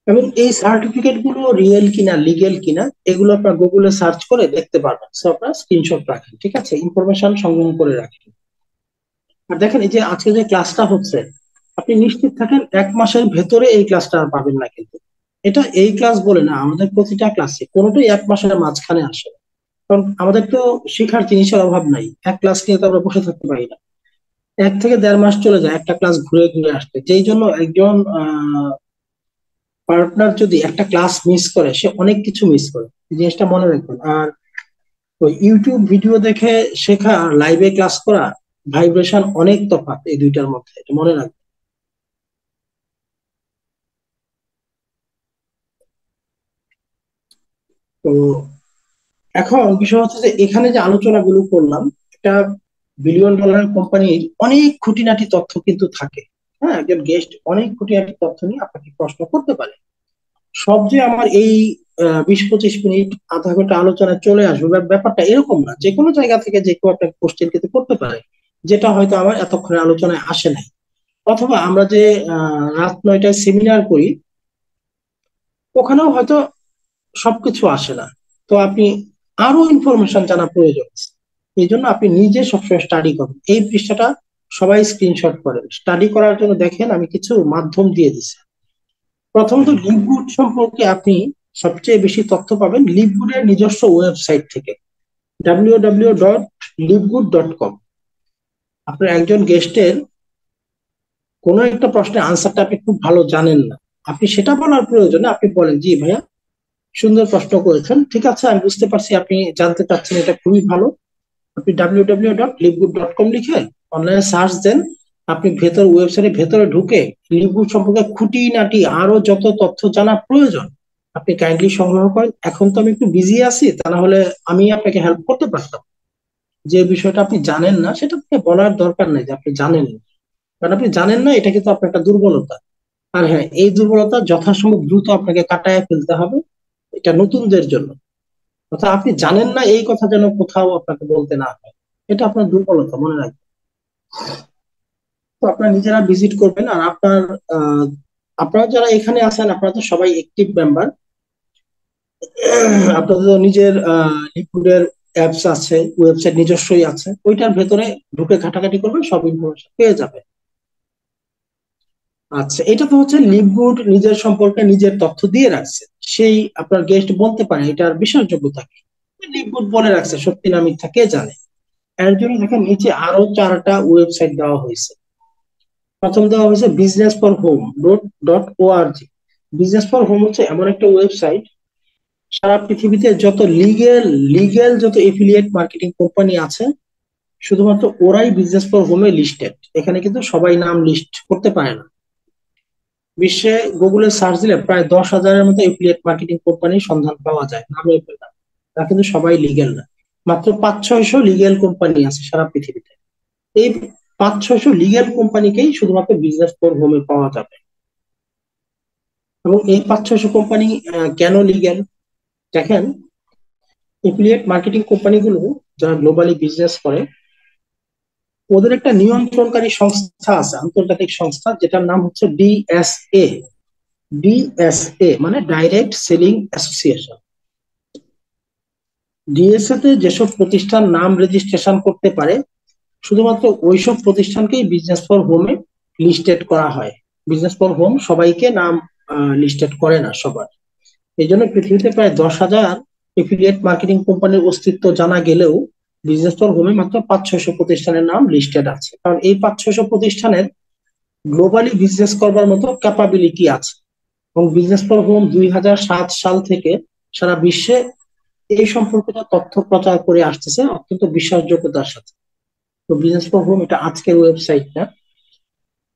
এবং এই সার্টিফিকেট গুলো রিয়েল কিনা, লিগেল কিনা, এগুলো আপনার গুগলে সার্চ করে দেখতে পারবেন। সো আপনার স্ক্রিনশট রাখেন, ঠিক আছে, ইনফরমেশন সংগ্রহ করে রাখেন। আর দেখেন, এই যে আজকে যে ক্লাসটা হচ্ছে, আপনি নিশ্চিত থাকেন 1 মাসের ভেতরে এই ক্লাসটা আর পাবেন না কিন্তু। এটা এই ক্লাস বলে না, আমাদের প্রতিটা ক্লাসে কোনোটাই 1 মাসের মাঝখানে আসে না। কারণ আমাদের তো শেখার জিনিসের অভাব নাই, এক ক্লাস নিয়ে তো আমরা বসে থাকতে পারি না। 1 থেকে 1.5 মাস চলে যায় একটা ক্লাস ঘুরে ঘুরে আসতে, যেই জন্য একজন পার্টনার যদি একটা ক্লাস মিস করে সে অনেক কিছু মিস করে, এই জিনিসটা মনে রাখবেন। আর ওই ইউটিউব ভিডিও দেখে শেখা আর লাইভে ক্লাস করা, ভাইব্রেশন অনেক তফাৎ এই দুইটার মধ্যে, এটা মনে রাখবেন। তো এখন বিষয় হচ্ছে যে এখানে যে আলোচনাগুলো করলাম, একটা বিলিয়ন ডলার কোম্পানির অনেক খুঁটিনাটি তথ্য কিন্তু থাকে। হ্যাঁ, একজন গেস্ট অনেক খুঁটিনাটি তথ্য নিয়ে আপনাকে প্রশ্ন করতে পারে। সব যে আমার এই 20-25 মিনিট আধা ঘন্টা আলোচনায় চলে আসবে ব্যাপারটা এরকম না। যে কোনো জায়গা থেকে যে কেউ একটা কোশ্চেন কিন্তু করতে পারে, যেটা হয়তো আমার এতক্ষণে আলোচনায় আসে নাই। অথবা আমরা যে রাত 9টায় সেমিনার করি, ওখানেও হয়তো সবকিছু আসে না। তো আপনি আরো ইনফরমেশন জানা প্রয়োজন আছে। এই জন্য আপনি নিজে সবসময় স্টাডি করুন। এই পৃষ্ঠাটা সবাই স্ক্রিনশট করেন, স্টাডি করার জন্য দেখেন আমি কিছু মাধ্যম দিয়ে দিচ্ছি। প্রথমত, লিভগুড সম্পর্কে আপনি সবচেয়ে বেশি তথ্য পাবেন লিভগুডের নিজস্ব ওয়েবসাইট থেকে, www.livegood.com। আপনার একজন গেস্টের কোনো একটা প্রশ্নের আনসারটা আপনি খুব ভালো জানেন না, আপনি সেটা বলার প্রয়োজনে আপনি বলেন, জি ভাইয়া, সুন্দর প্রশ্ন করেছেন, ঠিক আছে, আমি বুঝতে পারছি আপনি জানতে চাচ্ছেন, এটা খুবই ভালো। আপনি www.livegood.com লিখে অনলাইনে সার্চ দেন। আপনি ওয়েবসাইটের ভেতরে ঢুকে লিভগুড সম্পর্কে খুঁটিনাটি আরো যত তথ্য জানা প্রয়োজন আপনি কাইন্ডলি সংগ্রহ করেন। এখন তো আমি একটু বিজি আছি, তা না হলে আমি আপনাকে হেল্প করতে পারতাম। যে বিষয়টা আপনি জানেন না সেটা আপনাকে বলার দরকার নেই যে আপনি জানেন না, কারণ আপনি জানেন না, এটা কিন্তু আপনার একটা দুর্বলতা। আর হ্যাঁ, এই দুর্বলতা যথাসম্ভব দ্রুত আপনাকে কাটায় ফেলতে হবে, এটা নতুনদের জন্য। অর্থাৎ আপনি জানেন না এই কথা যেন কোথাও আপনাকে বলতে না হয়, এটা আপনার দুর্বলতা, মনে রাখবেন। তো আপনারা নিজেরা ভিজিট করবেন। আর আহ, আপনারা যারা এখানে আছেন আপনারা তো সবাই অ্যাক্টিভ মেম্বার, আপনাদের তো নিজের লিকুইডের অ্যাপস আছে, ওয়েবসাইট নিজস্বই আছে, ওইটার ভেতরে ঢুকে ঘাটাঘাটি করবেন, সব ইনফরমেশন পেয়ে যাবে। আচ্ছা, এটা তো হচ্ছে লিভগুড নিজের সম্পর্কে নিজের তথ্য দিয়ে রাখছে, সেই আপনার গেস্ট বলতে পারে এটার বিশ্বাসযোগ্যতা কি। লিভগুড বলে রাখছে, সত্যি না মিথ্যা কে জানে। এর জন্য দেখেন নিচে আরো 4টা ওয়েবসাইট দেওয়া হয়েছে। প্রথম দেওয়া হয়েছে business for home dot ORG. Business for home হচ্ছে এমন একটা ওয়েবসাইট, সারা পৃথিবীতে যত লিগেল লিগেল যত এফিলিয়েট মার্কেটিং কোম্পানি আছে শুধুমাত্র ওরাই বিজনেস ফর হোমে লিস্টেড। এখানে কিন্তু সবাই নাম লিস্ট করতে পারে না। বিশ্বে গুগলে সার্চ দিলে প্রায় 10,000-এর মতো এফিলিয়েট মার্কেটিং কোম্পানির সন্ধান পাওয়া যায় নামে পেলাম। তারা কিন্তু সবাই লিগেল না। মাত্র 500-600 লিগেল কোম্পানি আছে সারা পৃথিবীতে। এই 500-600 লিগেল কোম্পানিকেই শুধুমাত্র বিজনেস ফর হোমে পাওয়া যাবে। এবং এই 500-600 কোম্পানি কেন লিগেল? দেখেন, এফিলিয়েট মার্কেটিং কোম্পানিগুলো যারা গ্লোবালি বিজনেস করে, ওদের একটা নিয়ন্ত্রণকারী সংস্থা আছে, আন্তর্জাতিক সংস্থা, যেটার নাম হচ্ছে ডিএসএ। ডিএসএ মানে ডাইরেক্ট সেলিং অ্যাসোসিয়েশন। ডিএসএ তে যেসব প্রতিষ্ঠান নাম রেজিস্ট্রেশন করতে পারে শুধুমাত্র ওইসব প্রতিষ্ঠানকেই বিজনেস ফর হোমে লিস্টেড করা হয়। বিজনেস ফর হোম সবাইকে নাম লিস্টেড করে না সবার। এই জন্য পৃথিবীতে প্রায় 10,000 এফিলিয়েট মার্কেটিং কোম্পানির অস্তিত্ব জানা গেলেও বিজনেস ফর হোমে মাত্র 500-600 প্রতিষ্ঠানের নাম লিস্টেড আছে, কারণ এই 500-600 প্রতিষ্ঠানের গ্লোবালি বিজনেস করবার মতো ক্যাপাবিলিটি আছে। এবং বিজনেস ফর হোম 2007 সাল থেকে সারা বিশ্বে এই সম্পর্কিত তথ্য প্রচার করে আসতেছে অত্যন্ত বিশ্বাসযোগ্যতার সাথে। তো বিজনেস ফর হোম এটা আজকের ওয়েবসাইট না,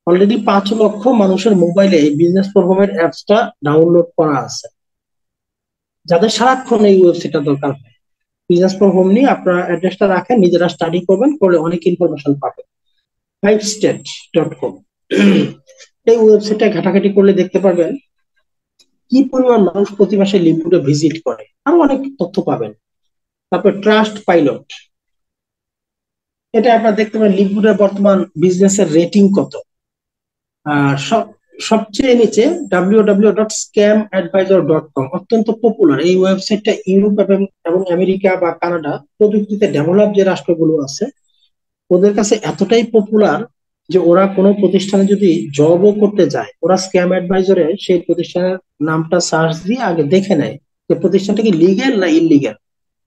অলরেডি 5 লক্ষ মানুষের মোবাইলে এই বিজনেস ফর হোমের অ্যাপসটা ডাউনলোড করা আছে, যাদের সারাক্ষণ এই ওয়েবসাইটটা দরকার হয়। বিজনেস ফর হোম নিয়ে আপনারা অ্যাড্রেসটা রাখেন, নিজেরা স্টাডি করবেন, করলে অনেক ইনফরমেশন পাবেন। 5state.com এই ওয়েবসাইটে ঘাটাঘাটি করলে দেখতে পারবেন কি পরিমাণ মানুষ প্রতি মাসে লিঙ্কডইনে ভিজিট করে, আরো অনেক তথ্য পাবেন। তারপর ট্রাস্ট পাইলট, এটা আপনারা দেখতে পাবেন লিঙ্কডইনের বর্তমান বিজনেসের রেটিং কত। আর সবচেয়ে নিচে www.scamadvisor.com অত্যন্ত পপুলার এই ওয়েবসাইটটা। ইউরোপ এবং আমেরিকা বা কানাডা প্রযুক্তিতে ডেভেলপ যে রাষ্ট্রগুলো আছে ওদের কাছে এতটাই পপুলার যে ওরা কোনো প্রতিষ্ঠানে যদি জবও করতে যায়, ওরা স্ক্যাম অ্যাডভাইজরে সেই প্রতিষ্ঠানের নামটা সার্চ দিয়ে আগে দেখে নেয় যে প্রতিষ্ঠানটা কি লিগ্যাল না ইললিগ্যাল,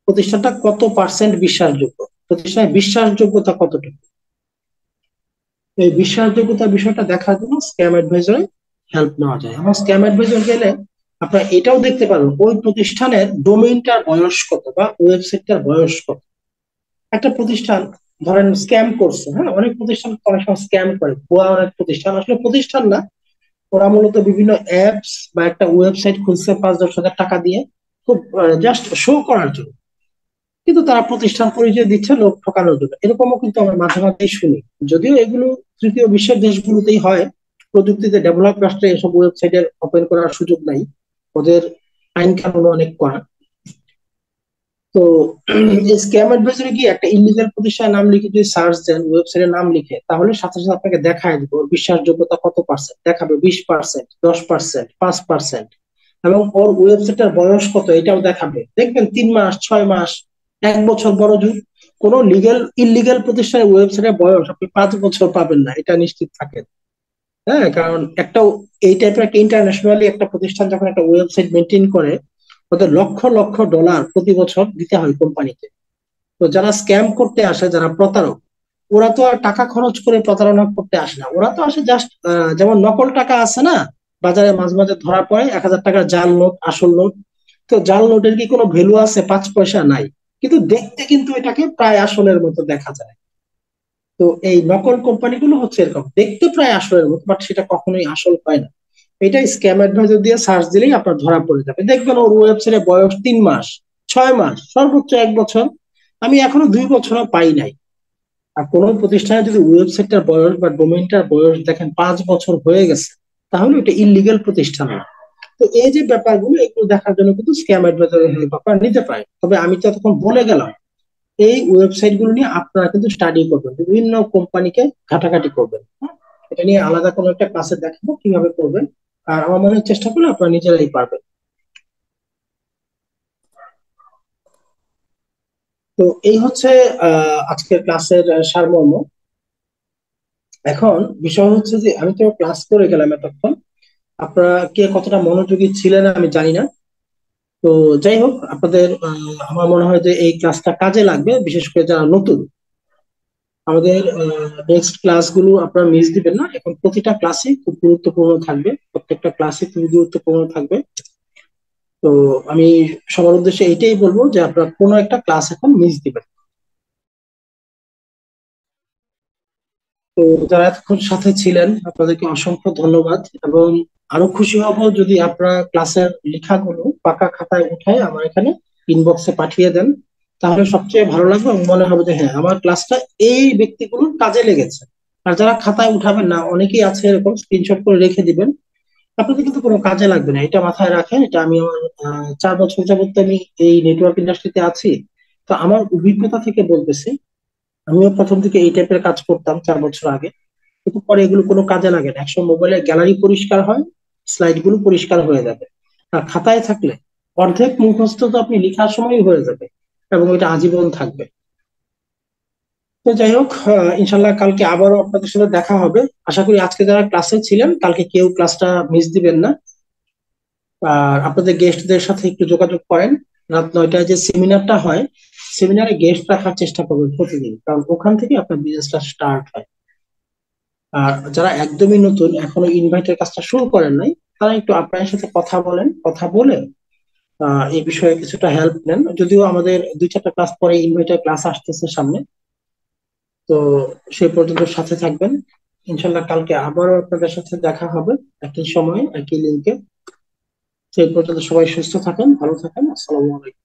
প্রতিষ্ঠানটা কত পার্সেন্ট বিশ্বাসযোগ্য, প্রতিষ্ঠানের বিশ্বাসযোগ্যতা কতটুকু। এই বিশ্বাসযোগ্যতার বিষয়টা দেখার জন্য স্ক্যাম অ্যাডভাইজরে হেল্প নেওয়া যায়। এবং স্ক্যাম অ্যাডভাইজর গেলে আপনারা এটাও দেখতে পারবেন ওই প্রতিষ্ঠানের ডোমেইনটার বয়স কত বা ওয়েবসাইটটার বয়স কত। একটা প্রতিষ্ঠান ধরেন স্ক্যাম করছে, হ্যাঁ, অনেক প্রতিষ্ঠান অনেক সময় স্ক্যাম করে, ভুয়া অনেক প্রতিষ্ঠান, আসলে প্রতিষ্ঠান না, ওরা মূলত বিভিন্ন অ্যাপস বা একটা ওয়েবসাইট খুলছে 5-10 হাজার টাকা দিয়ে, খুব জাস্ট শো করার জন্য, কিন্তু তারা প্রতিষ্ঠান পরিচয় দিচ্ছে লোক ঠকানোর জন্য। এরকমও কিন্তু আমরা মাঝে মাঝেই শুনি। যদিও এগুলো তৃতীয় বিশ্বের দেশগুলোতেই হয়, প্রযুক্তিতে ডেভেলপ রাষ্ট্রে এসব ওয়েবসাইটের ওপেন করার সুযোগ নাই, ওদের আইন কানুন অনেক কড়া। তো এই স্ক্যাম অ্যাডভাইজরে গিয়ে একটা ইলিগাল প্রতিষ্ঠানের নাম লিখে যদি সার্চ দেন, ওয়েবসাইটের নাম লিখে, তাহলে সাথে সাথে আপনাকে দেখায় দিবে ওর বিশ্বাসযোগ্যতা কত পার্সেন্ট, দেখাবে 20%, 10%, 5%। এবং ওর ওয়েবসাইটের বয়স কত এটাও দেখাবে। দেখবেন 3 মাস, 6 মাস, 1 বছর, বড় জোর কোনো ইলিগাল প্রতিষ্ঠানের ওয়েবসাইটের বয়স আপনি 5 বছর পাবেন না, এটা নিশ্চিত থাকেন। হ্যাঁ, কারণ একটা এই টাইপের একটা ইন্টারন্যাশনালি একটা প্রতিষ্ঠান যখন একটা ওয়েবসাইট মেনটেন করে, ওদের লক্ষ লক্ষ ডলার প্রতি বছর দিতে হয় কোম্পানিতে। তো যারা স্ক্যাম করতে আসে, যারা প্রতারক, ওরা তো আর টাকা খরচ করে প্রতারণা করতে আসে না, ওরা তো আসে জাস্ট যেমন নকল টাকা আছে না, বাজারে মাঝে মাঝে ধরা পড়ে 1,000 টাকার জাল নোট, আসল নোট। তো জাল নোটের কি কোনো ভ্যালু আছে? 5 পয়সা নাই, কিন্তু দেখতে কিন্তু এটাকে প্রায় আসলের মতো দেখা যায়। তো এই নকল কোম্পানিগুলো হচ্ছে এরকম, দেখতে প্রায় আসলের মতো, বাট সেটা কখনোই আসল হয় না। এটা স্ক্যাম অ্যাডভাইজার দিয়ে সার্চ দিলেই আপনার ধরা পড়ে যাবে। দেখবেন ওর ওয়েবসাইটে বয়স 3 মাস, 6 মাস, সর্বোচ্চ 1 বছর। আমি এখনো 2 বছরও পাই নাই। আর কোন প্রতিষ্ঠানে যদি ওয়েবসাইটটার বয়স বা ডোমেইনটার বয়স দেখেন 5 বছর হয়ে গেছে, তাহলে এটা ইলিগেল প্রতিষ্ঠান না। তো তো এই যে ব্যাপারগুলো, এগুলো দেখার জন্য কিন্তু স্ক্যাম অ্যাডভাইজারের হেল্প আপনারা নিতে পারেন। তবে আমি তো তখন বলে গেলাম, এই ওয়েবসাইট গুলো নিয়ে আপনারা কিন্তু স্টাডি করবেন, বিভিন্ন কোম্পানিকে ঘাটাঘাটি করবেন, হ্যাঁ? এটা নিয়ে আলাদা কোনো একটা ক্লাসে দেখাবো কিভাবে করবেন। আর আমার মনে হয় চেষ্টা করলে আপনারা নিজেরাই পারবেন। তো এই হচ্ছে আজকের ক্লাসের সারমর্ম। এখন বিষয় হচ্ছে যে আমি তো ক্লাস করে গেলাম এতক্ষণ, আপনারা কে কতটা মনোযোগী ছিলেন আমি জানি না। তো যাই হোক, আপনাদের আমার মনে হয় যে এই ক্লাসটা কাজে লাগবে, বিশেষ করে যারা নতুন। আমাদের নেক্সট ক্লাসগুলো আপনারা মিস দিবেন না, এখন প্রতিটা ক্লাসই খুব গুরুত্বপূর্ণ থাকবে, প্রত্যেকটা ক্লাসই খুব গুরুত্বপূর্ণ থাকবে। তো আমি সবার উদ্দেশ্যে এইটাই বলবো যে আপনারা কোনো একটা ক্লাস এখন মিস দিবেন না। তো যারা এতক্ষণ সাথে ছিলেন আপনাদেরকে অসংখ্য ধন্যবাদ, এবং আরো খুশি হব যদি আপনারা ক্লাসের লেখাগুলো পাকা খাতায় উঠায় আমার এখানে ইনবক্সে পাঠিয়ে দেন। তাহলে সবচেয়ে ভালো লাগবে এবং মনে হবে যে হ্যাঁ, আমার ক্লাসটা এই ব্যক্তিগুলোর কাজে লেগেছে। আর যারা খাতায় উঠাবেন না, অনেকেই আছে এরকম স্ক্রিনশট করে রেখে দিবেন, আপনাদের কিন্তু কোনো কাজে লাগবে না। এটা মাথায় রাখেন, এটা আমি আমার 4 বছর যাবত তো আমি এই নেটওয়ার্ক ইন্ডাস্ট্রিতে আছি। তো আমার অভিজ্ঞতা থেকে বলতেছি, আমিও প্রথম থেকে এই টাইপের কাজ করতাম 4 বছর আগে, কিন্তু পরে এগুলো কোনো কাজে লাগে না। একসময় মোবাইলের গ্যালারি পরিষ্কার হয়, স্লাইড গুলো পরিষ্কার হয়ে যাবে। আর খাতায় থাকলে অর্ধেক মুখস্থ তো আপনি লেখার সময়ই হয়ে যাবে, এবং এটা আজীবন থাকবে। তো যাই হোক, ইনশাল্লাহ কালকে আবারও আপনাদের সাথে দেখা হবে। আশা করি আজকে যারা ক্লাসে ছিলেন কালকে কেউ ক্লাসটা মিস দিবেন না। আর আপনাদের গেস্টদের সাথে একটু যোগাযোগ করেন। রাত 9টায় যে সেমিনারটা হয়, সেমিনারে গেস্ট রাখার চেষ্টা করবেন প্রতিদিন, কারণ ওখান থেকে আপনার বিজনেসটা স্টার্ট হয়। আর যারা একদমই নতুন, এখনো ইনভাইটের কাজটা শুরু করেন নাই, তারা একটু আপনার সাথে কথা বলেন, কথা বলে এই বিষয়ে কিছুটা হেল্প নেন। যদিও আমাদের 2-4টা ক্লাস পরে ইনভাইটের ক্লাস আসতেছে সামনে। তো সেই পর্যন্ত সাথে থাকবেন। ইনশাল্লাহ কালকে আবারও আপনাদের সাথে দেখা হবে, একই সময়ে একই লিঙ্কে। সেই পর্যন্ত সবাই সুস্থ থাকেন, ভালো থাকেন। আসসালামু আলাইকুম।